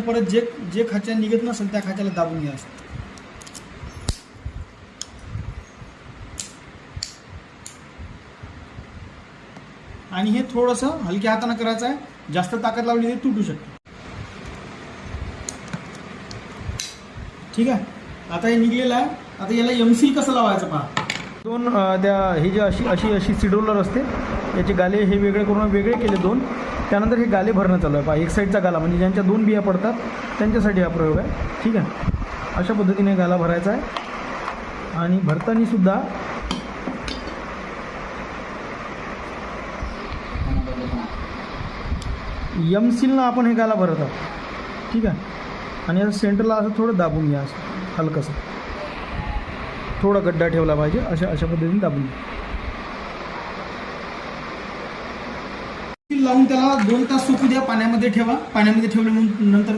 परत जे जे खाच्या निघत नसेल त्या खाच्याला दाबून घ्या असं. आणि हे थोडंसं हलक्या हाताने करायचं आहे. जास्त ताकद लावली तर तुटू शकते. ठीक आहे. आता हे निघलेलं आहे. आता याला एमसील कसं लावायचं पहा. दोन त्या हे जे अशी सीड रोलर असते याचे गाले हे वेगळे करून वेगळे केले दोन. त्यानंतर हे गाले भरणं चालू आहे पहा. एक साईडचा गाला म्हणजे ज्यांच्या दोन बिया पडतात त्यांच्यासाठी हा प्रयोग आहे. ठीक आहे. अशा पद्धतीने गाला भरायचा आहे. आणि भरताना सुद्धा एमसीलनं आपण हे गाला भरत आहोत. ठीक आहे. आणि असं सेंटरला असं थोडं दाबून घ्या असं हलकंसं. थोडा गड्डा ठेवला पाहिजे अशा पद्धतीने दाबून घ्या. लावून त्याला 2 तास सुकू द्या. पाण्यामध्ये ठेवा. पाण्यामध्ये ठेवल्यानंतर